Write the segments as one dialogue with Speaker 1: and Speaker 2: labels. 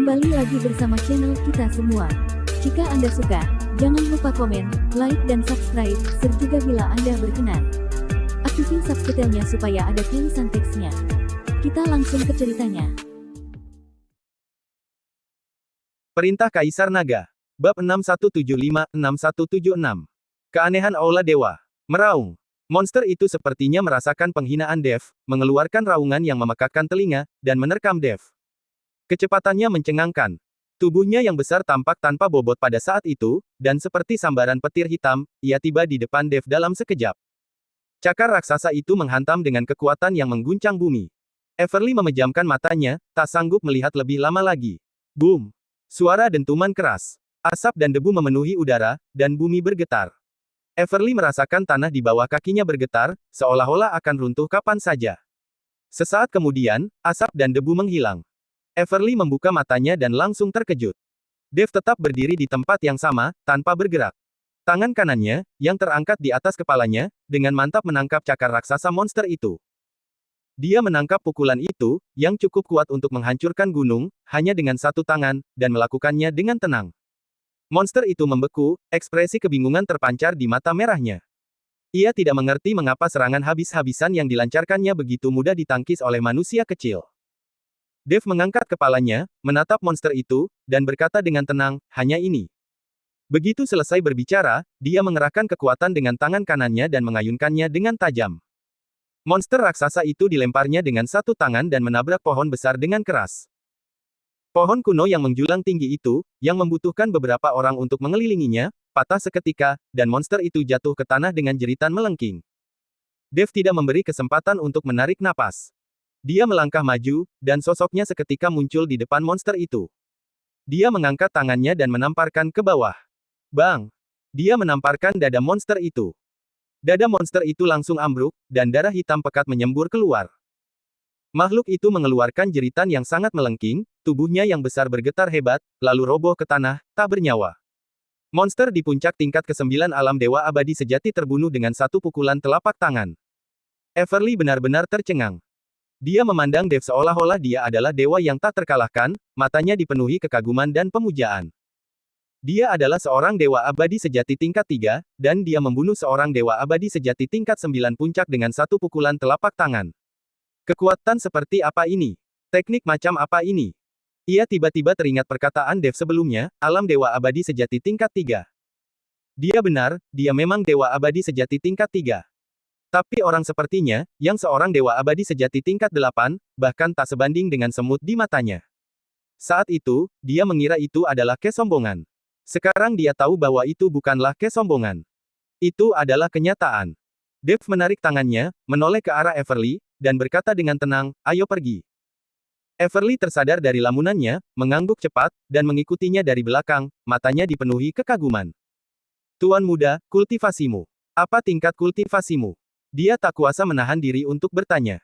Speaker 1: Kembali lagi bersama channel kita semua. Jika Anda suka, jangan lupa komen, like dan subscribe, serta juga bila Anda berkenan, aktifin subtitlenya supaya ada tulisan teksnya. Kita langsung ke ceritanya.
Speaker 2: Perintah Kaisar Naga. Bab 6175-6176. Keanehan Aula Dewa. Meraung. Monster itu sepertinya merasakan penghinaan Dev, mengeluarkan raungan yang memekakkan telinga, dan menerkam Dev. Kecepatannya mencengangkan. Tubuhnya yang besar tampak tanpa bobot pada saat itu, dan seperti sambaran petir hitam, ia tiba di depan Dev dalam sekejap. Cakar raksasa itu menghantam dengan kekuatan yang mengguncang bumi. Everly memejamkan matanya, tak sanggup melihat lebih lama lagi. Boom! Suara dentuman keras. Asap dan debu memenuhi udara, dan bumi bergetar. Everly merasakan tanah di bawah kakinya bergetar, seolah-olah akan runtuh kapan saja. Sesaat kemudian, asap dan debu menghilang. Everly membuka matanya dan langsung terkejut. Dev tetap berdiri di tempat yang sama, tanpa bergerak. Tangan kanannya, yang terangkat di atas kepalanya, dengan mantap menangkap cakar raksasa monster itu. Dia menangkap pukulan itu, yang cukup kuat untuk menghancurkan gunung, hanya dengan satu tangan, dan melakukannya dengan tenang. Monster itu membeku, ekspresi kebingungan terpancar di mata merahnya. Ia tidak mengerti mengapa serangan habis-habisan yang dilancarkannya begitu mudah ditangkis oleh manusia kecil. Dev mengangkat kepalanya, menatap monster itu, dan berkata dengan tenang, hanya ini. Begitu selesai berbicara, dia mengerahkan kekuatan dengan tangan kanannya dan mengayunkannya dengan tajam. Monster raksasa itu dilemparnya dengan satu tangan dan menabrak pohon besar dengan keras. Pohon kuno yang menjulang tinggi itu, yang membutuhkan beberapa orang untuk mengelilinginya, patah seketika, dan monster itu jatuh ke tanah dengan jeritan melengking. Dev tidak memberi kesempatan untuk menarik napas. Dia melangkah maju, dan sosoknya seketika muncul di depan monster itu. Dia mengangkat tangannya dan menamparkan ke bawah. Bang! Dia menamparkan dada monster itu. Dada monster itu langsung ambruk, dan darah hitam pekat menyembur keluar. Makhluk itu mengeluarkan jeritan yang sangat melengking, tubuhnya yang besar bergetar hebat, lalu roboh ke tanah, tak bernyawa. Monster di puncak tingkat ke-9 alam dewa abadi sejati terbunuh dengan satu pukulan telapak tangan. Everly benar-benar tercengang. Dia memandang Dev seolah-olah dia adalah dewa yang tak terkalahkan, matanya dipenuhi kekaguman dan pemujaan. Dia adalah seorang dewa abadi sejati tingkat 3, dan dia membunuh seorang dewa abadi sejati tingkat 9 puncak dengan satu pukulan telapak tangan. Kekuatan seperti apa ini? Teknik macam apa ini? Ia tiba-tiba teringat perkataan Dev sebelumnya, alam dewa abadi sejati tingkat 3. Dia benar, dia memang dewa abadi sejati tingkat 3. Tapi orang sepertinya, yang seorang dewa abadi sejati tingkat 8, bahkan tak sebanding dengan semut di matanya. Saat itu, dia mengira itu adalah kesombongan. Sekarang dia tahu bahwa itu bukanlah kesombongan. Itu adalah kenyataan. Dev menarik tangannya, menoleh ke arah Everly, dan berkata dengan tenang, ayo pergi. Everly tersadar dari lamunannya, mengangguk cepat, dan mengikutinya dari belakang, matanya dipenuhi kekaguman. Tuan muda, kultivasimu. Apa tingkat kultivasimu? Dia tak kuasa menahan diri untuk bertanya.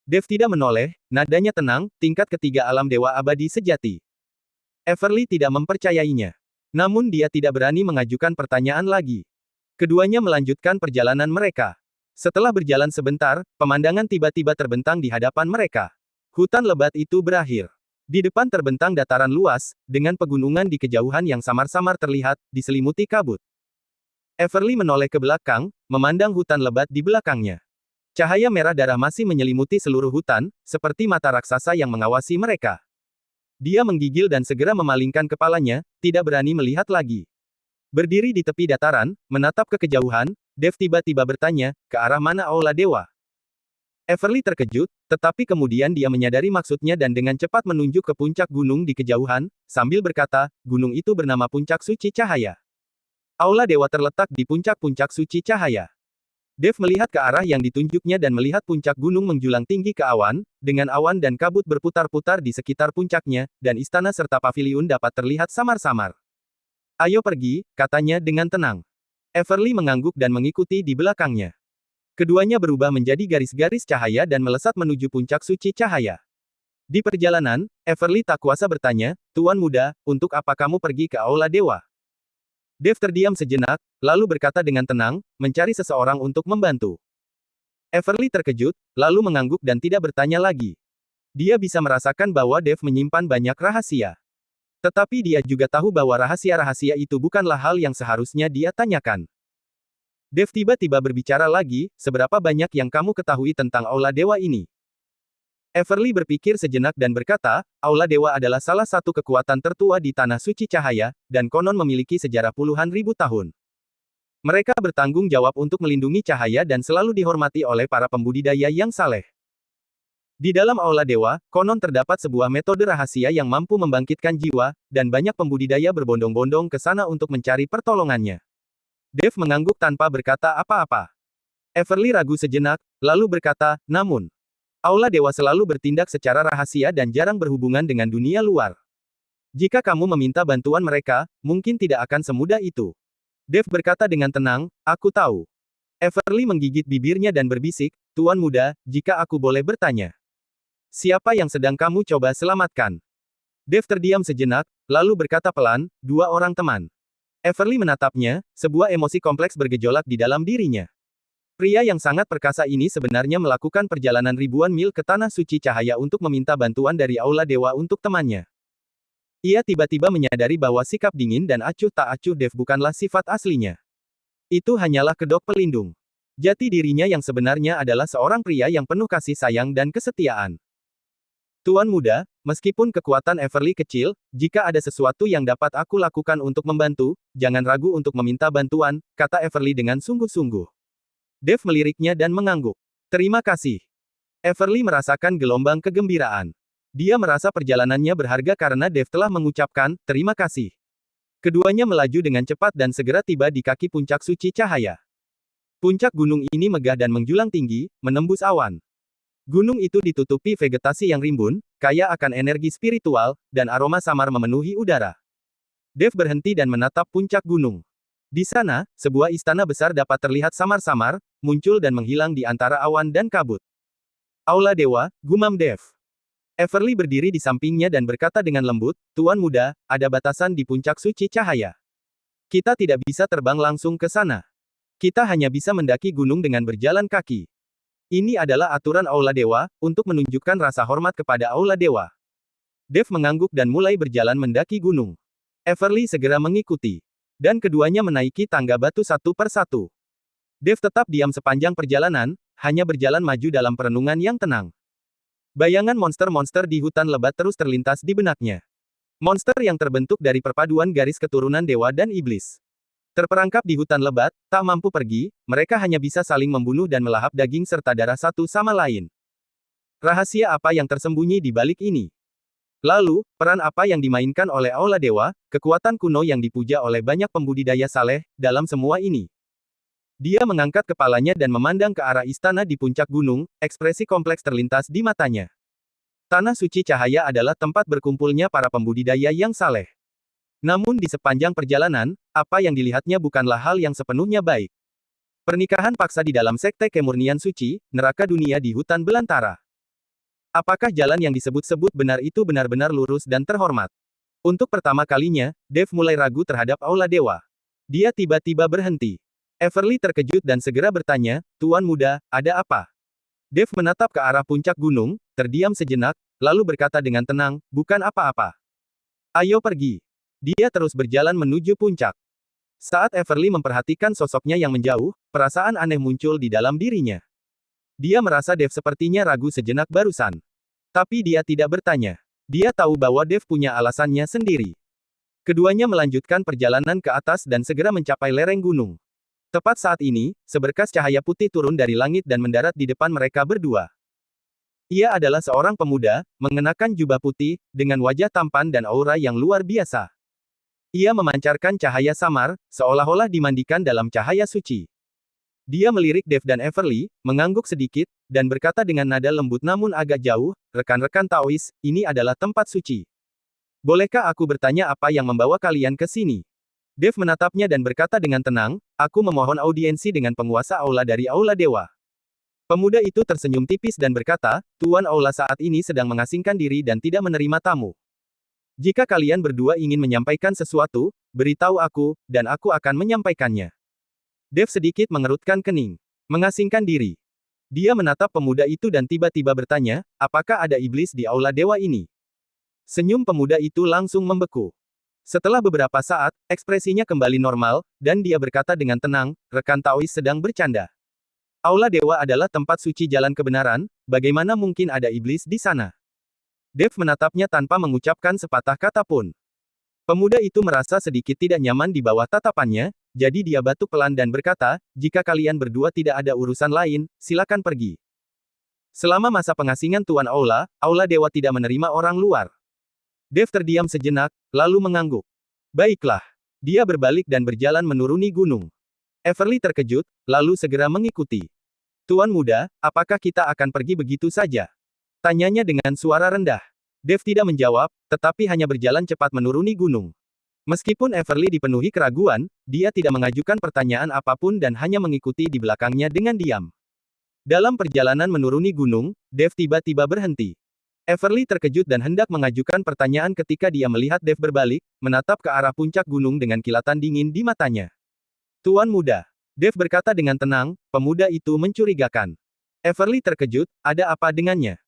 Speaker 2: Dev tidak menoleh, nadanya tenang, tingkat ketiga alam dewa abadi sejati. Everly tidak mempercayainya. Namun dia tidak berani mengajukan pertanyaan lagi. Keduanya melanjutkan perjalanan mereka. Setelah berjalan sebentar, pemandangan tiba-tiba terbentang di hadapan mereka. Hutan lebat itu berakhir. Di depan terbentang dataran luas, dengan pegunungan di kejauhan yang samar-samar terlihat, diselimuti kabut. Everly menoleh ke belakang, memandang hutan lebat di belakangnya. Cahaya merah darah masih menyelimuti seluruh hutan, seperti mata raksasa yang mengawasi mereka. Dia menggigil dan segera memalingkan kepalanya, tidak berani melihat lagi. Berdiri di tepi dataran, menatap ke kejauhan, Dev tiba-tiba bertanya, ke arah mana Aula Dewa? Everly terkejut, tetapi kemudian dia menyadari maksudnya dan dengan cepat menunjuk ke puncak gunung di kejauhan, sambil berkata, gunung itu bernama Puncak Suci Cahaya. Aula Dewa terletak di puncak-puncak suci cahaya. Dev melihat ke arah yang ditunjuknya dan melihat puncak gunung menjulang tinggi ke awan, dengan awan dan kabut berputar-putar di sekitar puncaknya, dan istana serta paviliun dapat terlihat samar-samar. Ayo pergi, katanya dengan tenang. Everly mengangguk dan mengikuti di belakangnya. Keduanya berubah menjadi garis-garis cahaya dan melesat menuju puncak suci cahaya. Di perjalanan, Everly tak kuasa bertanya, Tuan muda, untuk apa kamu pergi ke Aula Dewa? Dev terdiam sejenak, lalu berkata dengan tenang, mencari seseorang untuk membantu. Everly terkejut, lalu mengangguk dan tidak bertanya lagi. Dia bisa merasakan bahwa Dev menyimpan banyak rahasia. Tetapi dia juga tahu bahwa rahasia-rahasia itu bukanlah hal yang seharusnya dia tanyakan. Dev tiba-tiba berbicara lagi, seberapa banyak yang kamu ketahui tentang Aula Dewa ini? Everly berpikir sejenak dan berkata, Aula Dewa adalah salah satu kekuatan tertua di Tanah Suci Cahaya, dan konon memiliki sejarah puluhan ribu tahun. Mereka bertanggung jawab untuk melindungi cahaya dan selalu dihormati oleh para pembudidaya yang saleh. Di dalam Aula Dewa, konon terdapat sebuah metode rahasia yang mampu membangkitkan jiwa, dan banyak pembudidaya berbondong-bondong ke sana untuk mencari pertolongannya. Dev mengangguk tanpa berkata apa-apa. Everly ragu sejenak, lalu berkata, namun, Aula Dewa selalu bertindak secara rahasia dan jarang berhubungan dengan dunia luar. Jika kamu meminta bantuan mereka, mungkin tidak akan semudah itu. Dev berkata dengan tenang, aku tahu. Everly menggigit bibirnya dan berbisik, Tuan Muda, jika aku boleh bertanya. Siapa yang sedang kamu coba selamatkan? Dev terdiam sejenak, lalu berkata pelan, dua orang teman. Everly menatapnya, sebuah emosi kompleks bergejolak di dalam dirinya. Pria yang sangat perkasa ini sebenarnya melakukan perjalanan ribuan mil ke Tanah Suci Cahaya untuk meminta bantuan dari Aula Dewa untuk temannya. Ia tiba-tiba menyadari bahwa sikap dingin dan acuh tak acuh Dev bukanlah sifat aslinya. Itu hanyalah kedok pelindung. Jati dirinya yang sebenarnya adalah seorang pria yang penuh kasih sayang dan kesetiaan. Tuan Muda, meskipun kekuatan Everly kecil, jika ada sesuatu yang dapat aku lakukan untuk membantu, jangan ragu untuk meminta bantuan, kata Everly dengan sungguh-sungguh. Dev meliriknya dan mengangguk. Terima kasih. Everly merasakan gelombang kegembiraan. Dia merasa perjalanannya berharga karena Dev telah mengucapkan, terima kasih. Keduanya melaju dengan cepat dan segera tiba di kaki puncak suci cahaya. Puncak gunung ini megah dan menjulang tinggi, menembus awan. Gunung itu ditutupi vegetasi yang rimbun, kaya akan energi spiritual, dan aroma samar memenuhi udara. Dev berhenti dan menatap puncak gunung. Di sana, sebuah istana besar dapat terlihat samar-samar, muncul dan menghilang di antara awan dan kabut. Aula Dewa, gumam Dev. Everly berdiri di sampingnya dan berkata dengan lembut, Tuan Muda, ada batasan di puncak suci cahaya. Kita tidak bisa terbang langsung ke sana. Kita hanya bisa mendaki gunung dengan berjalan kaki. Ini adalah aturan Aula Dewa, untuk menunjukkan rasa hormat kepada Aula Dewa. Dev mengangguk dan mulai berjalan mendaki gunung. Everly segera mengikuti. Dan keduanya menaiki tangga batu satu per satu. Dev tetap diam sepanjang perjalanan, hanya berjalan maju dalam perenungan yang tenang. Bayangan monster-monster di hutan lebat terus terlintas di benaknya. Monster yang terbentuk dari perpaduan garis keturunan dewa dan iblis. Terperangkap di hutan lebat, tak mampu pergi, mereka hanya bisa saling membunuh dan melahap daging serta darah satu sama lain. Rahasia apa yang tersembunyi di balik ini? Lalu, peran apa yang dimainkan oleh Aula Dewa, kekuatan kuno yang dipuja oleh banyak pembudidaya saleh, dalam semua ini? Dia mengangkat kepalanya dan memandang ke arah istana di puncak gunung, ekspresi kompleks terlintas di matanya. Tanah Suci Cahaya adalah tempat berkumpulnya para pembudidaya yang saleh. Namun di sepanjang perjalanan, apa yang dilihatnya bukanlah hal yang sepenuhnya baik. Pernikahan paksa di dalam sekte kemurnian suci, neraka dunia di hutan belantara. Apakah jalan yang disebut-sebut benar itu benar-benar lurus dan terhormat? Untuk pertama kalinya, Dev mulai ragu terhadap Aula Dewa. Dia tiba-tiba berhenti. Everly terkejut dan segera bertanya, Tuan Muda, ada apa? Dev menatap ke arah puncak gunung, terdiam sejenak, lalu berkata dengan tenang, bukan apa-apa. Ayo pergi. Dia terus berjalan menuju puncak. Saat Everly memperhatikan sosoknya yang menjauh, perasaan aneh muncul di dalam dirinya. Dia merasa Dev sepertinya ragu sejenak barusan. Tapi dia tidak bertanya. Dia tahu bahwa Dev punya alasannya sendiri. Keduanya melanjutkan perjalanan ke atas dan segera mencapai lereng gunung. Tepat saat ini, seberkas cahaya putih turun dari langit dan mendarat di depan mereka berdua. Ia adalah seorang pemuda, mengenakan jubah putih, dengan wajah tampan dan aura yang luar biasa. Ia memancarkan cahaya samar, seolah-olah dimandikan dalam cahaya suci. Dia melirik Dev dan Everly, mengangguk sedikit, dan berkata dengan nada lembut namun agak jauh, rekan-rekan Taois, ini adalah tempat suci. Bolehkah aku bertanya apa yang membawa kalian ke sini? Dev menatapnya dan berkata dengan tenang, aku memohon audiensi dengan penguasa Aula dari Aula Dewa. Pemuda itu tersenyum tipis dan berkata, Tuan Aula saat ini sedang mengasingkan diri dan tidak menerima tamu. Jika kalian berdua ingin menyampaikan sesuatu, beritahu aku, dan aku akan menyampaikannya. Dev sedikit mengerutkan kening. Mengasingkan diri. Dia menatap pemuda itu dan tiba-tiba bertanya, apakah ada iblis di Aula Dewa ini? Senyum pemuda itu langsung membeku. Setelah beberapa saat, ekspresinya kembali normal, dan dia berkata dengan tenang, rekan Taois sedang bercanda. Aula Dewa adalah tempat suci jalan kebenaran, bagaimana mungkin ada iblis di sana? Dev menatapnya tanpa mengucapkan sepatah kata pun. Pemuda itu merasa sedikit tidak nyaman di bawah tatapannya, jadi dia batuk pelan dan berkata, jika kalian berdua tidak ada urusan lain, silakan pergi. Selama masa pengasingan Tuan Aula, Aula Dewa tidak menerima orang luar. Dev terdiam sejenak, lalu mengangguk. Baiklah. Dia berbalik dan berjalan menuruni gunung. Everly terkejut, lalu segera mengikuti. Tuan muda, apakah kita akan pergi begitu saja? Tanyanya dengan suara rendah. Dev tidak menjawab, tetapi hanya berjalan cepat menuruni gunung. Meskipun Everly dipenuhi keraguan, dia tidak mengajukan pertanyaan apapun dan hanya mengikuti di belakangnya dengan diam. Dalam perjalanan menuruni gunung, Dev tiba-tiba berhenti. Everly terkejut dan hendak mengajukan pertanyaan ketika dia melihat Dev berbalik, menatap ke arah puncak gunung dengan kilatan dingin di matanya. Tuan muda. Dev berkata dengan tenang, pemuda itu mencurigakan. Everly terkejut, ada apa dengannya?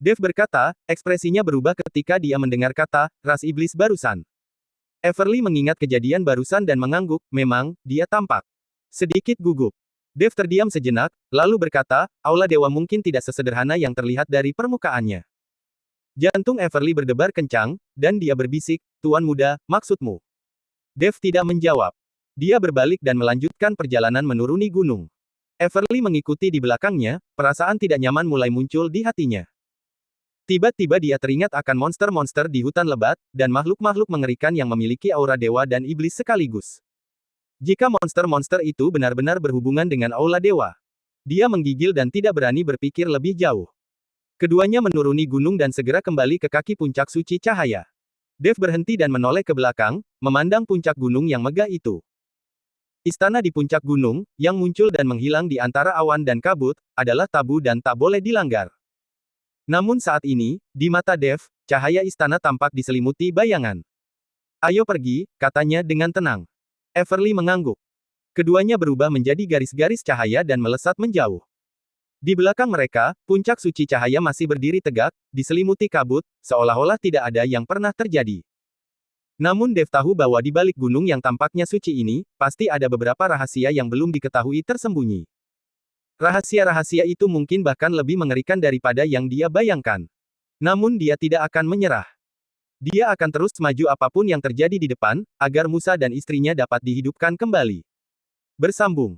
Speaker 2: Dev berkata, ekspresinya berubah ketika dia mendengar kata, ras iblis barusan. Everly mengingat kejadian barusan dan mengangguk, memang, dia tampak sedikit gugup. Dev terdiam sejenak, lalu berkata, Aula Dewa mungkin tidak sesederhana yang terlihat dari permukaannya. Jantung Everly berdebar kencang, dan dia berbisik, Tuan muda, maksudmu? Dev tidak menjawab. Dia berbalik dan melanjutkan perjalanan menuruni gunung. Everly mengikuti di belakangnya, perasaan tidak nyaman mulai muncul di hatinya. Tiba-tiba dia teringat akan monster-monster di hutan lebat, dan makhluk-makhluk mengerikan yang memiliki aura dewa dan iblis sekaligus. Jika monster-monster itu benar-benar berhubungan dengan aula dewa, dia menggigil dan tidak berani berpikir lebih jauh. Keduanya menuruni gunung dan segera kembali ke kaki puncak suci cahaya. Dev berhenti dan menoleh ke belakang, memandang puncak gunung yang megah itu. Istana di puncak gunung, yang muncul dan menghilang di antara awan dan kabut, adalah tabu dan tak boleh dilanggar. Namun saat ini, di mata Dev, cahaya istana tampak diselimuti bayangan. Ayo pergi, katanya dengan tenang. Everly mengangguk. Keduanya berubah menjadi garis-garis cahaya dan melesat menjauh. Di belakang mereka, puncak suci cahaya masih berdiri tegak, diselimuti kabut, seolah-olah tidak ada yang pernah terjadi. Namun Dev tahu bahwa di balik gunung yang tampaknya suci ini, pasti ada beberapa rahasia yang belum diketahui tersembunyi. Rahasia-rahasia itu mungkin bahkan lebih mengerikan daripada yang dia bayangkan. Namun dia tidak akan menyerah. Dia akan terus maju apapun yang terjadi di depan, agar Musa dan istrinya dapat dihidupkan kembali. Bersambung.